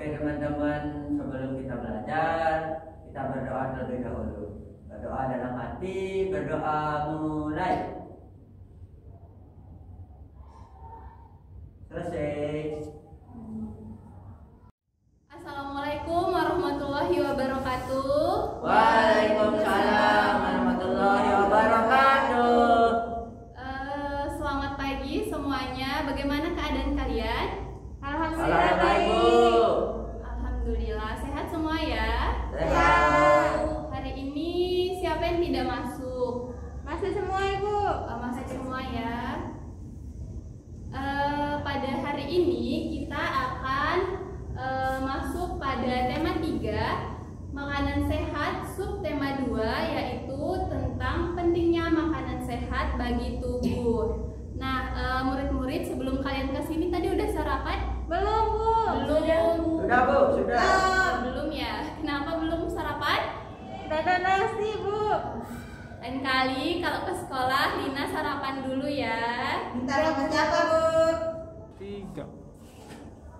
Oke teman-teman, sebelum kita belajar, kita berdoa terlebih dahulu. Berdoa dalam hati, berdoa mulai. Selesai. Assalamualaikum warahmatullahi wabarakatuh. Waalaikumsalam warahmatullahi wabarakatuh. Selamat pagi semuanya. Bagaimana keadaan kalian? Alhamdulillah baik, Bu. Alhamdulillah sehat semua ya. Sehat. Hari ini siapa yang tidak masuk? Masih semua Ibu. Masuk semua ya. Pada hari ini kita akan masuk pada tema 3 makanan sehat, subtema 2 yaitu tentang pentingnya makanan sehat bagi tubuh. Nah, murid-murid sebelum kalian kesini tadi udah sarapan? Belum Bu. Belum. Sudah, Bu, sudah. Belum ya. Kenapa belum sarapan? Udah ada nasi Bu. Lain kali kalau ke sekolah Lina sarapan dulu ya. Minta sama siapa Bu? 3.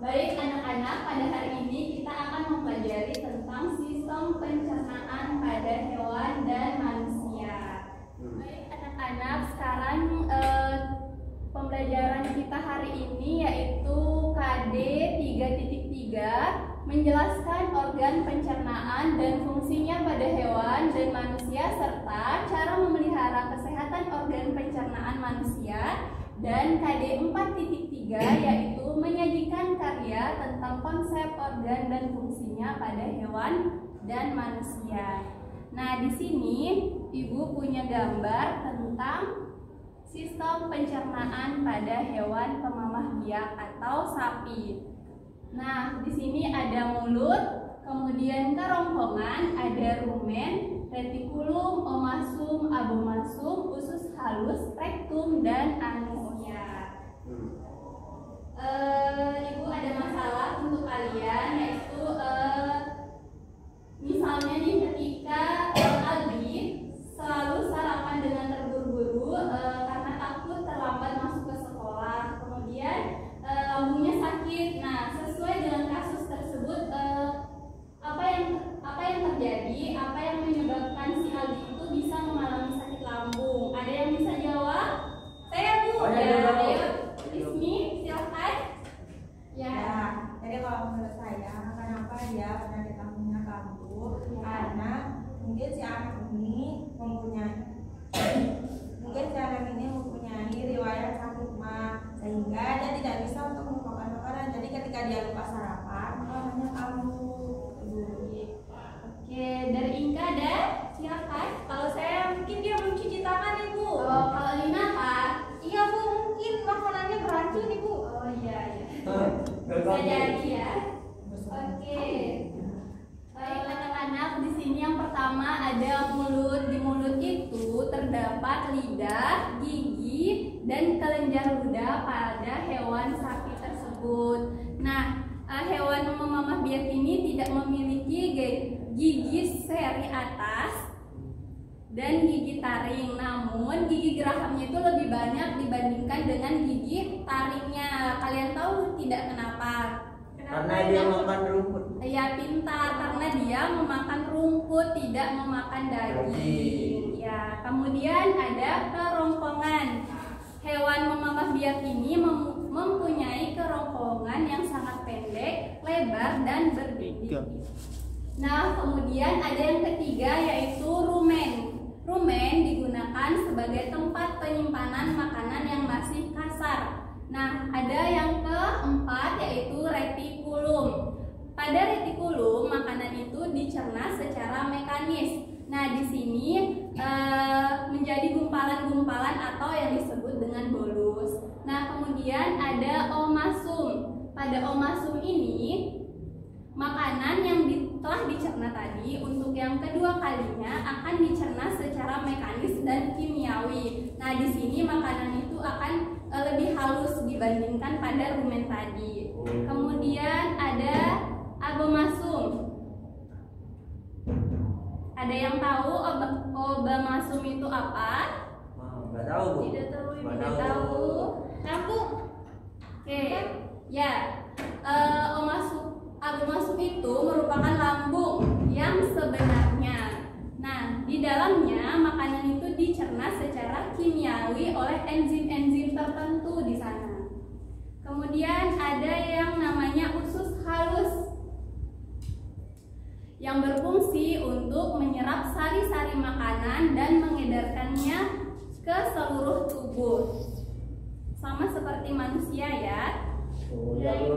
Baik anak-anak, pada hari ini kita akan mempelajari tentang sistem pencernaan pada hewan dan manusia. Baik anak-anak, sekarang pembelajaran kita hari ini yaitu KD 3.3 menjelaskan organ pencernaan dan fungsinya pada hewan dan manusia serta cara memelihara kesehatan organ pencernaan manusia. Dan KD 4.3 yaitu menyajikan karya tentang konsep organ dan fungsinya pada hewan dan manusia. Nah, di sini Ibu punya gambar tentang sistem pencernaan pada hewan pemamah biak atau sapi. Nah, di sini ada mulut, kemudian kerongkongan, ada rumen, retikulum, omasum, abomasum, usus halus, rektum, dan anusnya. Ibu ada masalah untuk kalian, yaitu misalnya nih ketika Aldi selalu sarapan dengan terburu-buru karena takut terlambat masuk ke sekolah, kemudian lambungnya sakit. Nah, sesuai dengan kasus tersebut, apa yang terjadi? Apa yang menyebabkan si Aldi itu bisa mengalami sakit lambung? Ada yang bisa jawab? Saya Bu. Ayo, Ismi, silakan. Ya, jadi kalau menurut saya kenapa dia penyakit lambungnya kambuh? Karena mungkin si anak ini mempunyai riwayat sakit mah, sehingga dia tidak bisa untuk melupakan makanan. Jadi ketika dia lupa sarapan, makanannya kambuh. Oke, dari Inka ada? Silakan. Kalau saya mungkin dia belum cuci tangan Ibu. Oh, kalau Lina apa? Iya Bu, mungkin makanannya beracun Ibu. Oh iya. Bisa jadi ya. Oke. Baik anak-anak, di sini yang pertama ada mulut. Di mulut itu terdapat lidah, gigi, dan kelenjar ludah pada hewan sapi tersebut. Nah, hewan memamah biak ini tidak memiliki gigi seri atas dan gigi taring, namun gigi gerahamnya itu lebih banyak dibandingkan dengan gigi taringnya. Kalian tahu tidak kenapa? Karena dia makan rumput. Ya, pintar, karena dia memakan rumput, tidak memakan daging. Ya, kemudian ada kerongkongan. Hewan memamah biak ini mempunyai kerongkongan yang sangat pendek, lebar, dan berdiri. Nah, kemudian ada yang ketiga yaitu rumen. Rumen digunakan sebagai tempat penyimpanan makanan yang masih kasar. Nah, ada yang keempat yaitu retikulum. Pada retikulum, makanan itu dicerna secara mekanis. Nah, di sini menjadi gumpalan-gumpalan atau yang disebut dengan bolus. Nah, kemudian ada omasum. Pada omasum ini, makanan yang telah dicerna tadi untuk yang kedua kalinya akan dicerna secara mekanis dan kimiawi. Nah, di sini makanan itu akan lebih halus dibandingkan pada rumen tadi. Kemudian ada abomasum. Ada yang tahu abomasum itu apa? Nggak tahu Bu. Tidak tahu, Nggak tidak tahu. Aku. Oke. Ya. Abomasum itu merupakan lambung yang sebenarnya. Nah, di dalamnya makanan itu dicerna secara kimiawi oleh enzim-enzim tertentu di sana. Kemudian ada yang namanya usus halus yang berfungsi untuk menyerap sari-sari makanan dan mengedarkannya ke seluruh tubuh. Sama seperti manusia ya. Oh ya Bu.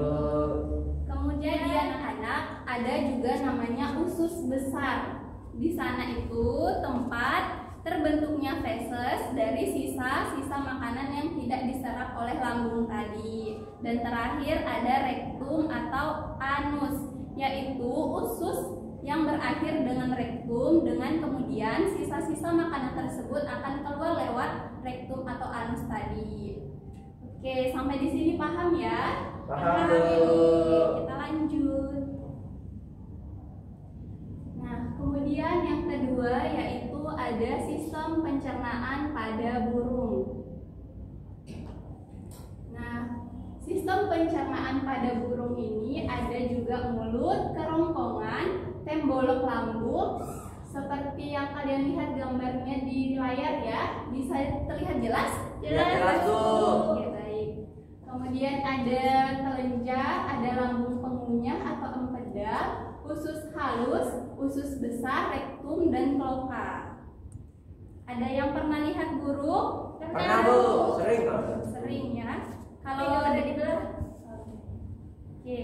Kemudian di anak-anak ada juga namanya usus besar. Di sana itu tempat terbentuknya feses dari sisa-sisa makanan yang tidak diserap oleh lambung tadi. Dan terakhir ada rektum atau anus, yaitu usus yang berakhir dengan rektum, dengan kemudian sisa-sisa makanan tersebut akan keluar lewat rektum atau anus tadi. Oke, sampai di sini paham ya? Paham, Ini Bu. kita lanjut. Nah, kemudian yang kedua yaitu ada sistem pencernaan pada burung. Nah, sistem pencernaan pada burung ini ada juga mulut, kerongkongan, tembolok lambung, seperti yang kalian lihat gambarnya di layar ya. Bisa terlihat jelas? Jelas, Bu. Oke, baik. Kemudian ada kelenjar, ada lambung pengunyah atau empedal, usus halus, usus besar, rektum, dan kloaka. Ada yang pernah lihat burung? Pernah Bu, sering banget. Sering ya. Kalau ada di belakang. Oke.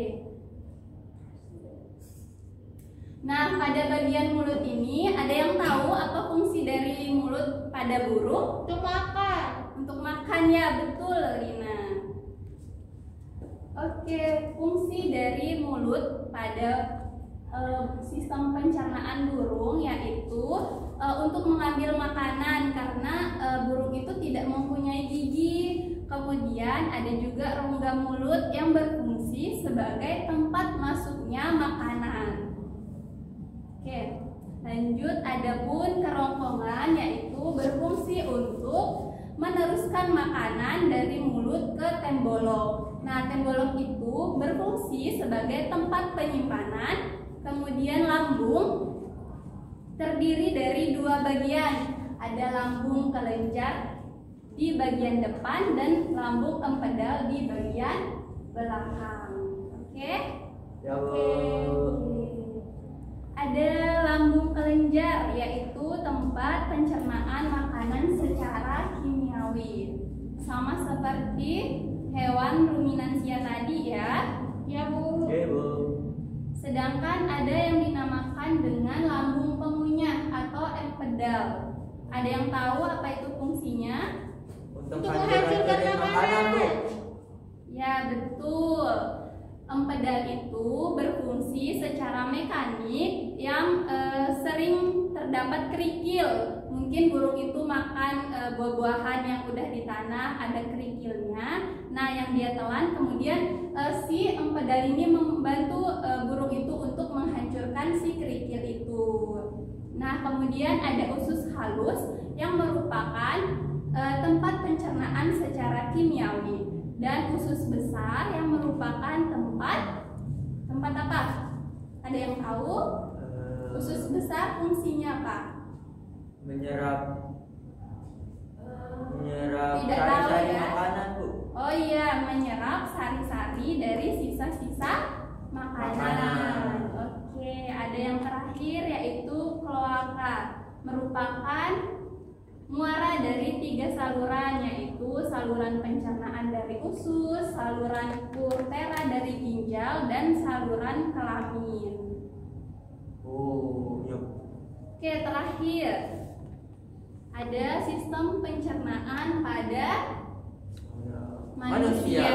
Nah, pada bagian mulut ini ada yang tahu apa fungsi dari mulut pada burung? Untuk makan. Untuk makan ya, betul Lina. Oke, fungsi dari mulut pada sistem pencernaan burung yaitu untuk mengambil makanan karena burung itu tidak mempunyai gigi. Kemudian ada juga rongga mulut yang berfungsi sebagai tempat masuknya makanan. Oke, lanjut adapun kerongkongan yaitu berfungsi untuk meneruskan makanan dari mulut ke tembolok. Nah, tembolok itu berfungsi sebagai tempat penyimpanan. Kemudian lambung terdiri dari dua bagian. Ada lambung kelenjar di bagian depan dan lambung empedal di bagian belakang. Oke? Ya Bu. Oke. Ada lambung kelenjar yaitu tempat pencernaan makanan secara kimiawi. Sama seperti hewan ruminansia tadi ya. Ya Bu. Oke Bu. Sedangkan ada yang dinamakan dengan lambung pengunyah atau empedal. Ada yang tahu apa itu fungsinya? Untuk menghancurkan makanan Bu. Ya, betul. Empedal itu berfungsi secara mekanik yang sering terdapat kerikil. Mungkin burung itu makan buah-buahan yang udah di tanah, ada kerikilnya. Nah, yang dia telan kemudian si empedal ini membantu burung itu untuk menghancurkan si kerikil itu. Nah, kemudian ada usus halus yang merupakan tempat pencernaan secara kimiawi, dan usus besar yang merupakan tempat apa? Ada yang tahu? Usus besar fungsinya apa? Menyerap Tidak tahu sari-sari ya. makanan Bu. Oh iya, menyerap sari-sari dari sisa-sisa makanan. Oke, ada yang terakhir yaitu kloaka, merupakan muara dari 3 saluran, yaitu saluran pencernaan dari usus, saluran uretera dari ginjal, dan saluran kelamin. Oh, ya. Oke, terakhir ada sistem pencernaan pada manusia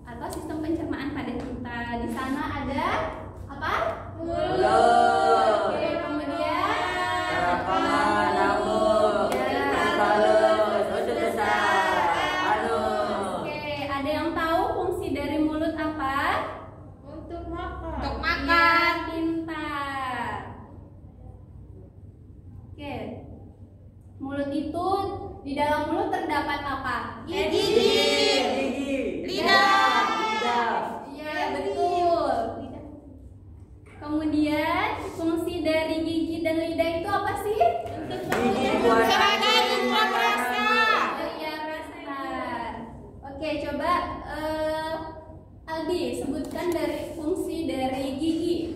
atau sistem pencernaan pada kita. Di sana ada apa? Mulut. Oke, kemudian Kerongkongan, lambung, Ya. halus, usus besar, halus. Oke, ada yang tahu fungsi dari mulut apa? Untuk makan. Untuk makan. Pintar. Oke. Mulut itu, di dalam mulut terdapat apa? Gigi. Gigi. Lidah. Lidah. Iya, betul. Coba Aldi sebutkan dari fungsi dari gigi.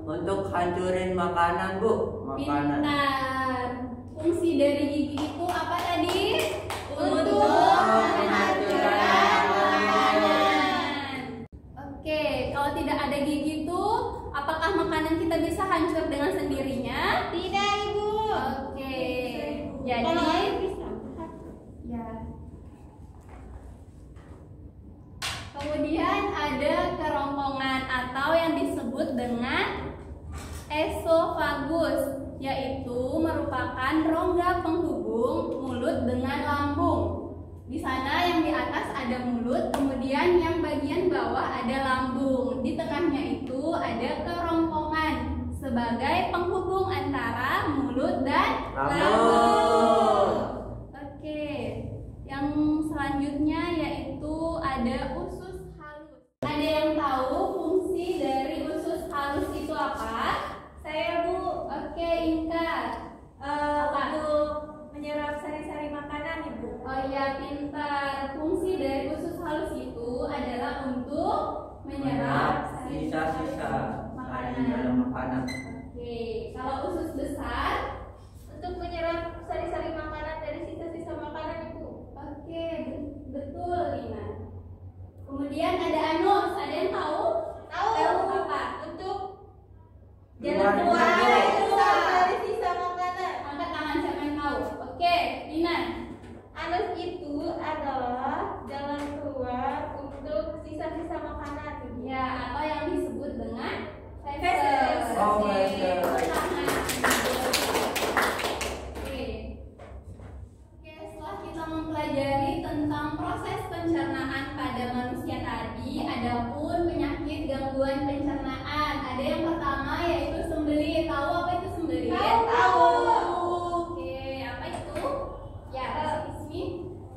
Untuk hancurin makanan, Bu. Makanan. Pintar. Fungsi dari gigi itu apa tadi? Untuk menghancurkan makanan. Oke, kalau tidak ada gigi itu, apakah makanan kita bisa hancur dengan sendirinya? Tidak, Ibu. Oke. Jadi Kalau air bisa. ya. Kemudian ada kerongkongan atau yang disebut dengan esofagus, yaitu merupakan rongga penghubung mulut dengan lambung. Di sana yang di atas ada mulut, kemudian yang bagian bawah ada lambung. Di tengahnya itu ada kerongkongan sebagai penghubung antara mulut dan lambung. Oke, yang selanjutnya yaitu ada usus halus. Ada yang tahu fungsi dari usus halus itu apa? Saya, Bu. Oke, Inka. Untuk menyerap sari-sari makanan, Ibu. Oh iya, pintar. Fungsi dari usus halus itu adalah untuk menyerap sisa-sisa makanan. dalam makanan. Oke, kalau usus besar, Untuk menyerap sari-sari makanan dari sisa-sisa makanan, Ibu. oke, betul, Lina. Kemudian ada anus. Ada yang tahu? Tahu. Apa? Untuk Keluar jalan keluar dari dari sisa makanan. Angkat tangan siapa yang tahu? Oke, Lina. Anus itu adalah jalan keluar untuk sisa-sisa makanan. Ya, atau yang disebut dengan Feses. Oh, Oke, feses. tangan. Oke. Oke, setelah kita mempelajari tentang proses pencernaan pada manusia tadi, adapun penyakit gangguan pencernaan. Ada yang pertama yaitu sembelit. Tahu apa itu sembelit? Tahu. Oke, apa itu? Ya, Ismi.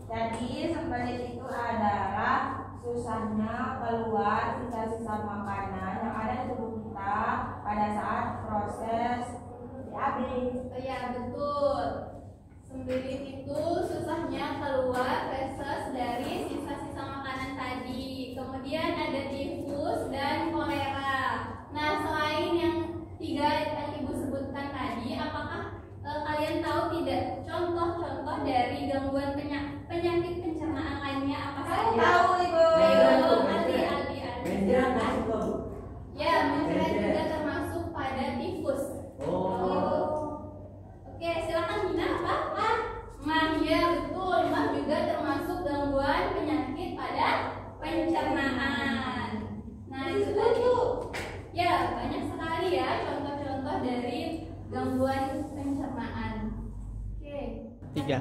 Jadi sembelit itu adalah susahnya keluar sisa-sisa makanan yang ada di tubuh kita pada saat proses BAB. Oh ya, betul. Sembelit itu susahnya keluar feses dari sisa-sisa makanan tadi. Kemudian ada tifus dan kolera. Nah, selain yang tiga yang Ibu sebutkan tadi, apakah kalian tahu tidak contoh-contoh dari gangguan penyakit pencernaan lainnya apa saja? Tahu, Ibu. Ayo, Mencret. Mencret masuk, Bu. Ya, mencret juga termasuk pada tifus. Oh. Oke, silakan Mina apa? Mah, ya betul. Mah juga termasuk gangguan penyakit pada pencernaan. Nah, itu tadi. Ya, banyak sekali ya contoh-contoh dari gangguan pencernaan. Oke. 3.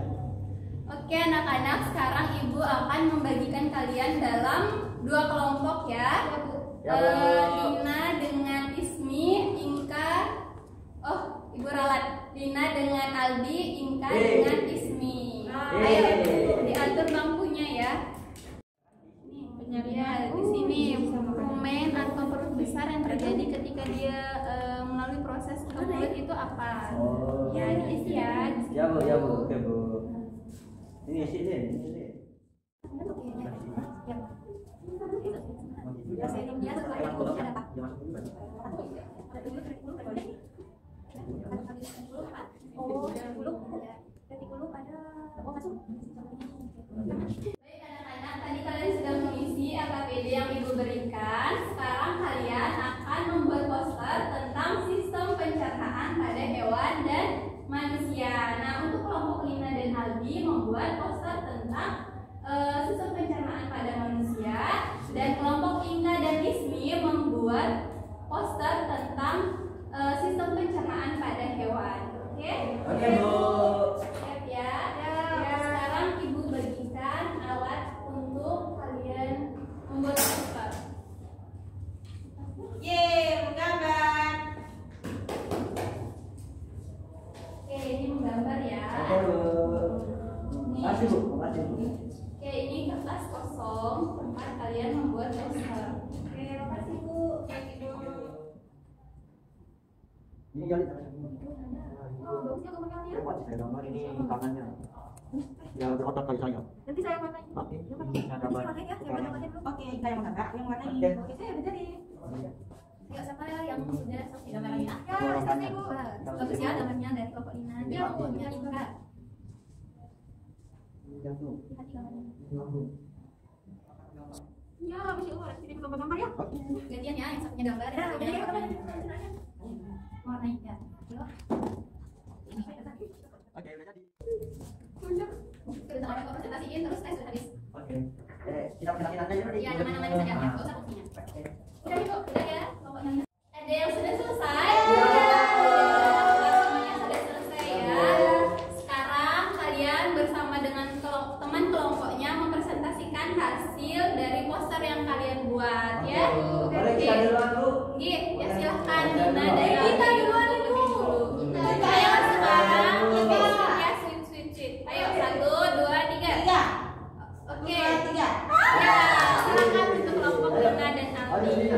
Oke, anak-anak, sekarang Ibu akan membagikan kalian dalam 2 kelompok ya. Ya, Bu. Lina dengan Ismi, Inka. Oh, Ibu ralat. Lina dengan Aldi, Inka dengan Ismi. Ayo, diatur bangkunya ya. Ya, di sini rumen atau perut besar yang terjadi ketika dia melalui proses ke mulut itu apa? Oh. Ya, diisi ya. Di sini. Ya, Bu, ya, Bu. Oke, Bu. Ini sini, ini. Baik anak-anak, tadi kalian sudah mengisi AKPD yang Ibu berikan. Sekarang kalian akan membuat poster tentang sistem pencernaan pada hewan dan manusia. Nah, untuk kelompok Lina dan Aldi membuat poster tentang sistem pencernaan pada manusia, dan kelompok Inka dan Ismi membuat poster tentang sistem pencernaan pada hewan. Oke? Oke, Bu. Siap ya? Ya. Sekarang Ibu bagikan alat untuk kalian membuat poster. Menggambar. Oke, ini menggambar ya. Oke, Bu. Makasih, Bu. Makasih, Bu. Oke, ini kertas kosong tempat kalian membuat poster. Oke, makasih, Bu. Ini kali. Oh, bagusnya gambarnya. Kuat saya gambar ini tangannya. Ya berotot kali saya. Nanti saya warnain. Oke. Ya, Pak. Ini ada Nanti apa? saya warnain ya, yang warnain dulu. Oke, Ika yang menggambar, aku yang warnain. Oke. Oke, saya udah jadi. Ya, siapa yang sudah selesai gambarnya? Ya, selesai Bu. Bagus ya gambarnya dari kelompok Lina. Ya, Bu. Ya, Ika. Yang tuh. Lihat gambarnya. Ya, masya Allah, sini gambar ya. Oke. Gantian ya, yang satunya gambar, yang Ya, satunya jadi warna. gambar. Warnain ya. Yuk. Oke, udah jadi. Sebentar lagi kok presentasiin terus tes sudah habis. Oke. Kita kenalin aja ya. Iya, nama-namanya saja ya, nggak usah fungsinya. Oke. Udah Ibu, udah ya kelompoknya. Ada yang sudah selesai? Semuanya sudah selesai ya. Sekarang kalian bersama dengan teman kelompoknya mempresentasikan hasil dari poster yang kalian buat ya. Boleh kita duluan dulu. Gih, ya silahkan Nina dari kita duluan Ibu. Ayo sekarang ya switch. Ayo 1, 2, 3. Tiga. Oke. 2, 3. Ya, silakan untuk kelompok Lina dan Aldi.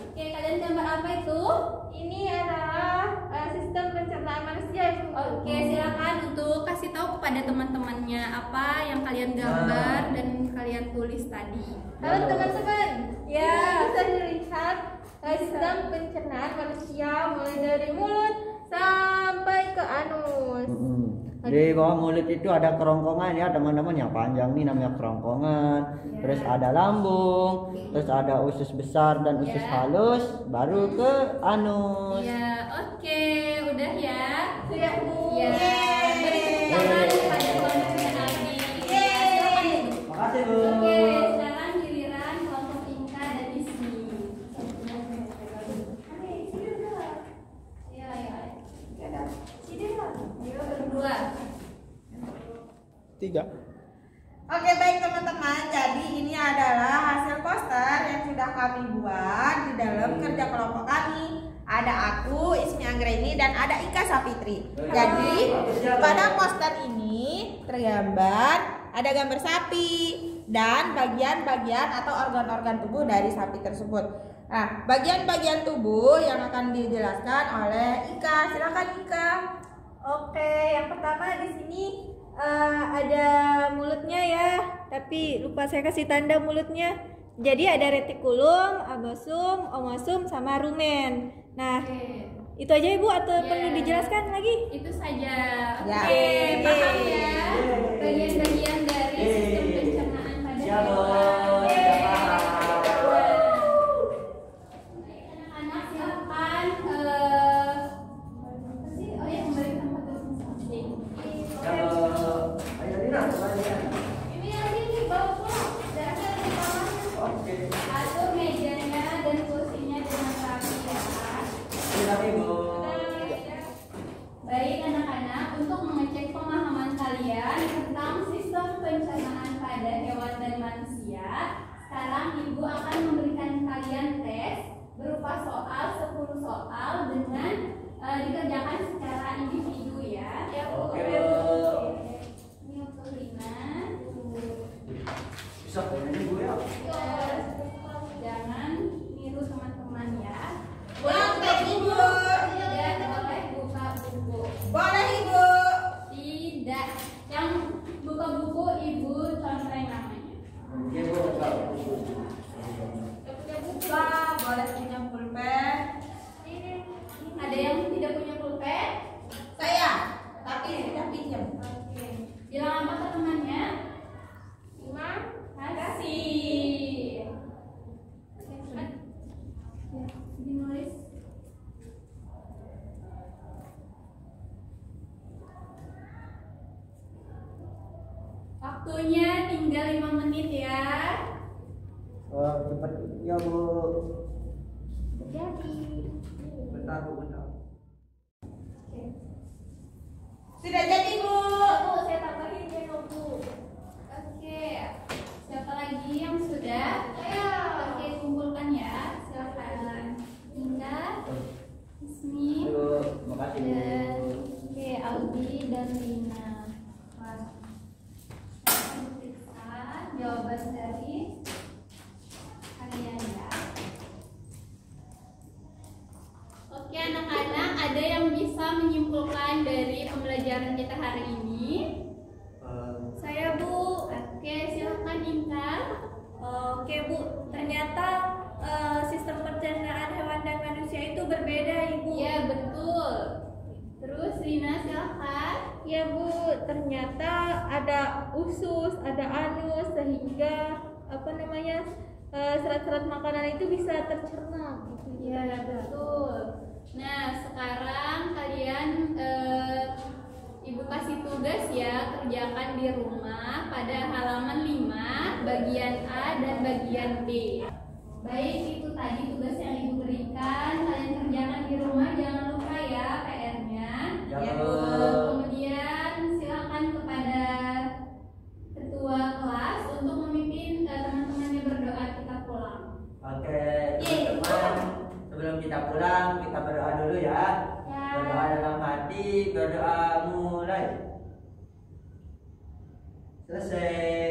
Oke, kalian gambar apa itu? Ini adalah sistem pencernaan manusia, Ibu. Oke, silakan untuk kasih tahu kepada teman-temannya apa yang kalian gambar dan kalian tulis tadi. Halo teman-teman, ya bisa dilihat sistem pencernaan manusia mulai dari mulut sampai ke anus. Di bawah mulut itu ada kerongkongan ya teman-teman, yang panjang nih namanya kerongkongan. Terus ada lambung, terus ada usus besar dan usus halus, baru ke anus. Ya, oke, udah ya. Sudah Bu. Ya, beri tepuk tangan kepada kelompoknya Aldi. Silakan Ibu. Makasih Bu. Oke, sekarang giliran kelompok Inka dan Ismi. Ya. Ayo berdua. 3. Oke baik teman-teman, jadi ini adalah hasil poster yang sudah kami buat di dalam kerja kelompok kami. Ada aku, Ismi Anggraini, dan ada Ika Sapitri. Jadi pada poster ini tergambar ada gambar sapi dan bagian-bagian atau organ-organ tubuh dari sapi tersebut. Nah, bagian-bagian tubuh yang akan dijelaskan oleh Ika. Silakan Ika. Oke, yang pertama di sini ada mulutnya ya, tapi lupa saya kasih tanda mulutnya. Jadi ada retikulum, abosum, omosum, sama rumen. Nah, Oke. itu aja Ibu atau Ya. perlu dijelaskan lagi? Itu saja. Ya. Oke, paham ya. Bagian-bagian dari sistem pencernaan pada Ya Bu. hewan. Sudah paham. Anak-anak silakan oh ya kembali ke tempat masing-masing. Ya Bu. Ayo Lina, kembali ya. Ini lagi nih bawa pulang. Darahnya ada di bawahnya. Oke. Atur mejanya dan kursinya dengan rapi ya. Silakan Bu. Baik anak-anak, untuk mengecek pemahaman kalian tentang sistem pencernaan pada hewan dan manusia, sekarang Ibu akan memberikan kalian tes berupa soal 10 soal dengan dikerjakan secara individu ya. Oke Bu. Ini untuk Lina. Bisa ini Bu ya. Jangan niru teman-teman ya. Boleh Ibu. Tidak boleh buka buku. Boleh Ibu. Tidak. Yang buka buku Ibu contohin namanya. Ya Bu. Punya buka, boleh punya pulpen. Ada yang tidak punya pulpen? Saya, tapi sudah pinjam. Oke. Bilang apa ke temannya? Terima. Kasih. Oke, cepat. Ya, dinulis. Waktunya tinggal 5 menit ya. Oh, cepat ya Bu. Jadi. Bentar Bu, bentar. Sudah jadi Bu. Bu, saya tambahin ya Bu. Oke. Siapa lagi yang sudah? Ayo. Oke, kumpulkan ya. Silakan. Inga, Ismi, Ayo, makasih Bu. dan oke, Aldi dan Lina. Wah. Saya akan periksa jawaban dari kalian ya. Oke anak-anak, ada yang bisa menyimpulkan dari pembelajaran pembelajaran kita hari ini? Saya Bu. Oke, silakan Inka. Oke Bu, ternyata sistem pencernaan hewan dan manusia itu berbeda Ibu. Iya, betul. Terus Rina silakan. Ya Bu, ternyata ada usus, ada anus, sehingga serat-serat makanan itu bisa tercerna. Iya, betul. Nah, sekarang kalian Ibu kasih tugas ya, kerjakan di rumah pada halaman 5, bagian A dan bagian B. Baik, itu tadi tugas yang Ibu berikan. Kalian kerjakan di rumah, jangan lupa ya PR-nya. Ya, Bu. Kemudian silakan kepada ketua kelas untuk memimpin teman-temannya berdoa kita pulang. Oke, teman-teman, sebelum kita pulang, kita berdoa dulu ya. Berdoa dalam hati, berdoa mulai. Selesai.